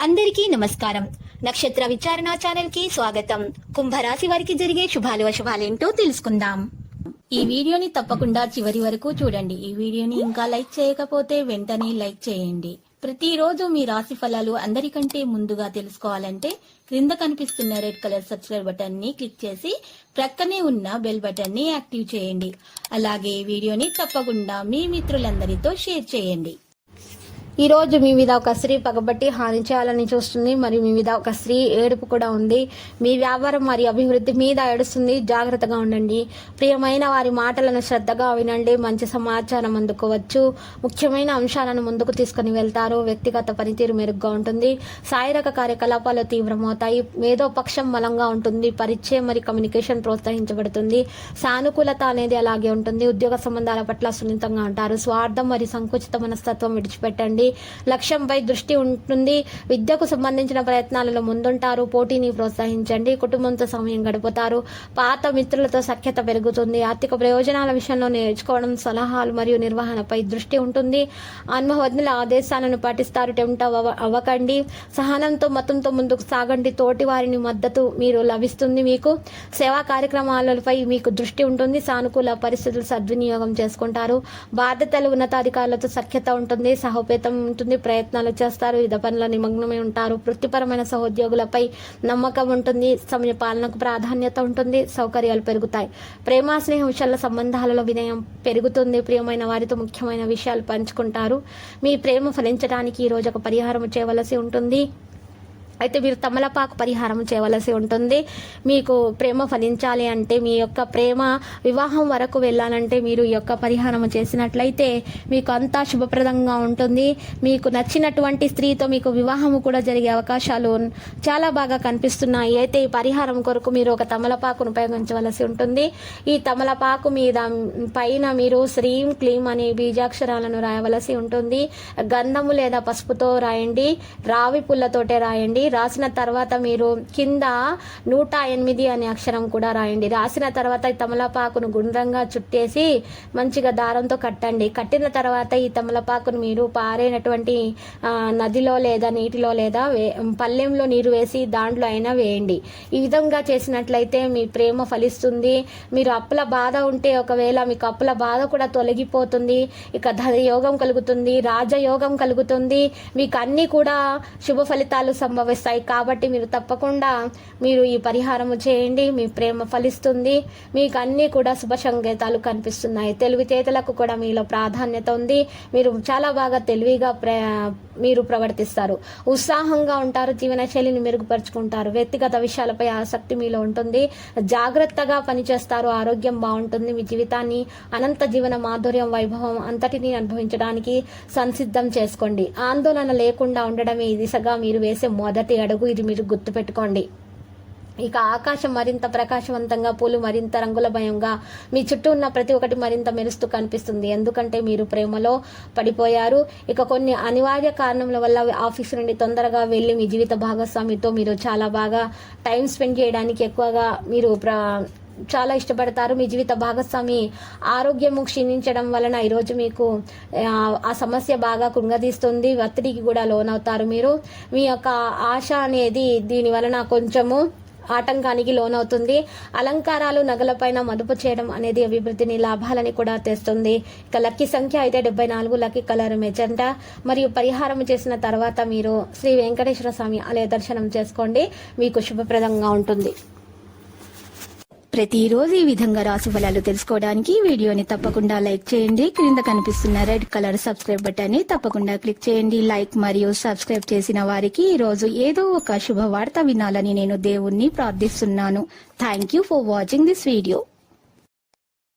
అందరికీ నమస్కారం. నక్షత్ర విచారణ ఛానల్ కి స్వాగతం. కుంభరాశి వారికి జరిగే శుభాలు అశుభాలేంటో తెలుసుకుందాం. ఈ వీడియోని తప్పకుండా చివరి వరకు చూడండి. ఈ వీడియోని ఇంకా లైక్ చేయకపోతే వెంటనే లైక్ చేయండి. ప్రతిరోజు మీ రాశి ఫలాలు అందరికంటే ముందుగా తెలుసుకోవాలంటే క్రింద కనిపిస్తున్న రెడ్ కలర్ సబ్స్క్రైబ్ బటన్ ని క్లిక్ చేసి ప్రక్కనే ఉన్న బెల్ బటన్ ని యాక్టివ్ చేయండి. అలాగే ఈ వీడియోని తప్పకుండా మీ మిత్రులందరితో షేర్ చేయండి. ఈ రోజు మీ మీద ఒక స్త్రీ పగబట్టి హాని చేయాలని చూస్తుంది. మరియు మీ మీద ఒక స్త్రీ ఏడుపు కూడా ఉంది. మీ వ్యాపారం మరియు అభివృద్ధి మీద ఏడుస్తుంది. జాగ్రత్తగా ఉండండి. ప్రియమైన వారి మాటలను శ్రద్ధగా వినండి. మంచి సమాచారం అందుకోవచ్చు. ముఖ్యమైన అంశాలను ముందుకు తీసుకుని వెళ్తారు. వ్యక్తిగత పనితీరు మెరుగ్గా ఉంటుంది. శారీరక కార్యకలాపాలు తీవ్రమవుతాయి. మేధోపక్షం బలంగా ఉంటుంది. పరిచయం మరియు కమ్యూనికేషన్ ప్రోత్సహించబడుతుంది. సానుకూలత అనేది అలాగే ఉంటుంది. ఉద్యోగ సంబంధాల పట్ల సున్నితంగా ఉంటారు. స్వార్థం మరియు సంకుచిత మనస్తత్వం విడిచిపెట్టండి. లక్ష్యంపై దృష్టి ఉంటుంది. విద్యకు సంబంధించిన ప్రయత్నాలలో ముందుంటారు. పోటీని ప్రోత్సహించండి. కుటుంబంతో సమయం గడుపుతారు. పాత మిత్రులతో సఖ్యత పెరుగుతుంది. ఆర్థిక ప్రయోజనాల విషయంలో నేర్చుకోవడం, సలహాలు మరియు నిర్వహణపై దృష్టి ఉంటుంది. ఆత్మవజ్ఞుల ఆదేశాలను పాటిస్తారు. టెంప్ట్ అవ్వకండి. సహనంతో మతంతో ముందుకు సాగండి. తోటి వారిని మద్దతు మీరు లభిస్తుంది. మీకు సేవా కార్యక్రమాలపై మీకు దృష్టి ఉంటుంది. సానుకూల పరిస్థితులు సద్వినియోగం చేసుకుంటారు. బాధ్యతలు ఉన్నతాధికారులతో సఖ్యత ఉంటుంది. సహోపేతం ఉంటుంది. ప్రయత్నాలు చేస్తారు. యుద్ధ పనుల నిమగ్నమై ఉంటారు. వృత్తిపరమైన సహోద్యోగులపై నమ్మకం ఉంటుంది. సమయ పాలనకు ప్రాధాన్యత ఉంటుంది. సౌకర్యాలు పెరుగుతాయి. ప్రేమ స్నేహ విషయాల సంబంధాలలో వినయం పెరుగుతుంది. ప్రియమైన వారితో ముఖ్యమైన విషయాలు పంచుకుంటారు. మీ ప్రేమ ఫలించడానికి ఈ రోజు ఒక పరిహారం చేయవలసి ఉంటుంది. అయితే మీరు తమలపాకు పరిహారం చేయవలసి ఉంటుంది. మీకు ప్రేమ ఫలించాలి అంటే, మీ యొక్క ప్రేమ వివాహం వరకు వెళ్ళాలంటే మీరు ఈ యొక్క పరిహారం చేసినట్లయితే మీకు అంతా శుభప్రదంగా ఉంటుంది. మీకు నచ్చినటువంటి స్త్రీతో మీకు వివాహము కూడా జరిగే అవకాశాలు చాలా బాగా కనిపిస్తున్నాయి. అయితే ఈ పరిహారం కొరకు మీరు ఒక తమలపాకును ఉపయోగించవలసి ఉంటుంది. ఈ తమలపాకు మీద పైన మీరు శ్రీం క్లీం అనే బీజాక్షరాలను రాయవలసి ఉంటుంది. గంధము లేదా పసుపుతో రాయండి. రావి పుల్లతోటే రాయండి. రాసిన తర్వాత మీరు కింద 108 అనే అక్షరం కూడా రాయండి. రాసిన తర్వాత ఈ తమలపాకును గుండ్రంగా చుట్టేసి మంచిగా దారంతో కట్టండి. కట్టిన తర్వాత ఈ తమలపాకును మీరు పారేనటువంటి నదిలో లేదా నీటిలో లేదా పల్లెంలో నీరు వేసి దాంట్లో అయినా వేయండి. ఈ విధంగా చేసినట్లయితే మీ ప్రేమ ఫలిస్తుంది. మీరు అప్పుల బాధ ఉంటే ఒకవేళ మీకు అప్పుల బాధ కూడా తొలగిపోతుంది. ఇక ధనయోగం కలుగుతుంది. రాజయోగం కలుగుతుంది. మీకు అన్నీ కూడా శుభ ఫలితాలు సంభవిస్తాయి. కాబట్టి మీరు తప్పకుండా మీరు ఈ పరిహారము చేయండి. మీ ప్రేమ ఫలిస్తుంది. మీకు అన్నీ కూడా శుభ సంకేతాలు కనిపిస్తున్నాయి. తెలివితేటలకు కూడా మీలో ప్రాధాన్యత ఉంది. మీరు చాలా బాగా తెలివిగా మీరు ప్రవర్తిస్తారు. ఉత్సాహంగా ఉంటారు. జీవనశైలిని మెరుగుపరుచుకుంటారు. వ్యక్తిగత విషయాలపై ఆసక్తి మీలో ఉంటుంది. జాగ్రత్తగా పనిచేస్తారు. ఆరోగ్యం బాగుంటుంది. మీ జీవితాన్ని అనంత జీవన మాధుర్యం వైభవం అంతటినీ అనుభవించడానికి సంసిద్ధం చేసుకోండి. ఆందోళన లేకుండా ఉండడమే ఈ దిశగా మీరు వేసే మొదటి అడుగు. ఇది మీరు గుర్తుపెట్టుకోండి. ఇక ఆకాశం మరింత ప్రకాశవంతంగా, పూలు మరింత రంగులమయంగా, మీ చుట్టూ ఉన్న ప్రతి ఒక్కటి మరింత మెరుస్తూ కనిపిస్తుంది. ఎందుకంటే మీరు ప్రేమలో పడిపోయారు. ఇక కొన్ని అనివార్య కారణముల వల్ల ఆఫీస్ నుండి తొందరగా వెళ్ళి మీ జీవిత భాగస్వామితో మీరు చాలా బాగా టైం స్పెండ్ చేయడానికి ఎక్కువగా మీరు చాలా ఇష్టపడతారు. మీ జీవిత భాగస్వామి ఆరోగ్యము క్షీణించడం వలన ఈరోజు మీకు ఆ సమస్య బాగా కుంగదీస్తుంది. ఒత్తిడికి కూడా లోనవుతారు. మీరు మీ యొక్క ఆశ అనేది దీని వలన కొంచెము ఆటంకానికి లోనవుతుంది. అలంకారాలు, నగలపైన మదుపు చేయడం అనేది అభివృద్ధిని, లాభాలని కూడా తెస్తుంది. ఇక లక్కీ సంఖ్య అయితే 74, లక్కీ కలర్ మెజెంటా. మరియు పరిహారం చేసిన తర్వాత మీరు శ్రీ వెంకటేశ్వర స్వామి ఆలయ దర్శనం చేసుకోండి. మీకు శుభప్రదంగా ఉంటుంది. ప్రతిరోజు ఈ విధంగా రాశి ఫలాలు తెలుసుకోవడానికి వీడియోని తప్పకుండా లైక్ చేయండి. క్రింద కనిపిస్తున్న రెడ్ కలర్ సబ్స్క్రైబ్ బటన్ ని తప్పకుండా క్లిక్ చేయండి. లైక్ మరియు సబ్స్క్రైబ్ చేసిన వారికి ఈ రోజు ఏదో ఒక శుభవార్త వినాలని నేను దేవుణ్ణి ప్రార్థిస్తున్నాను. Thank you for watching this video.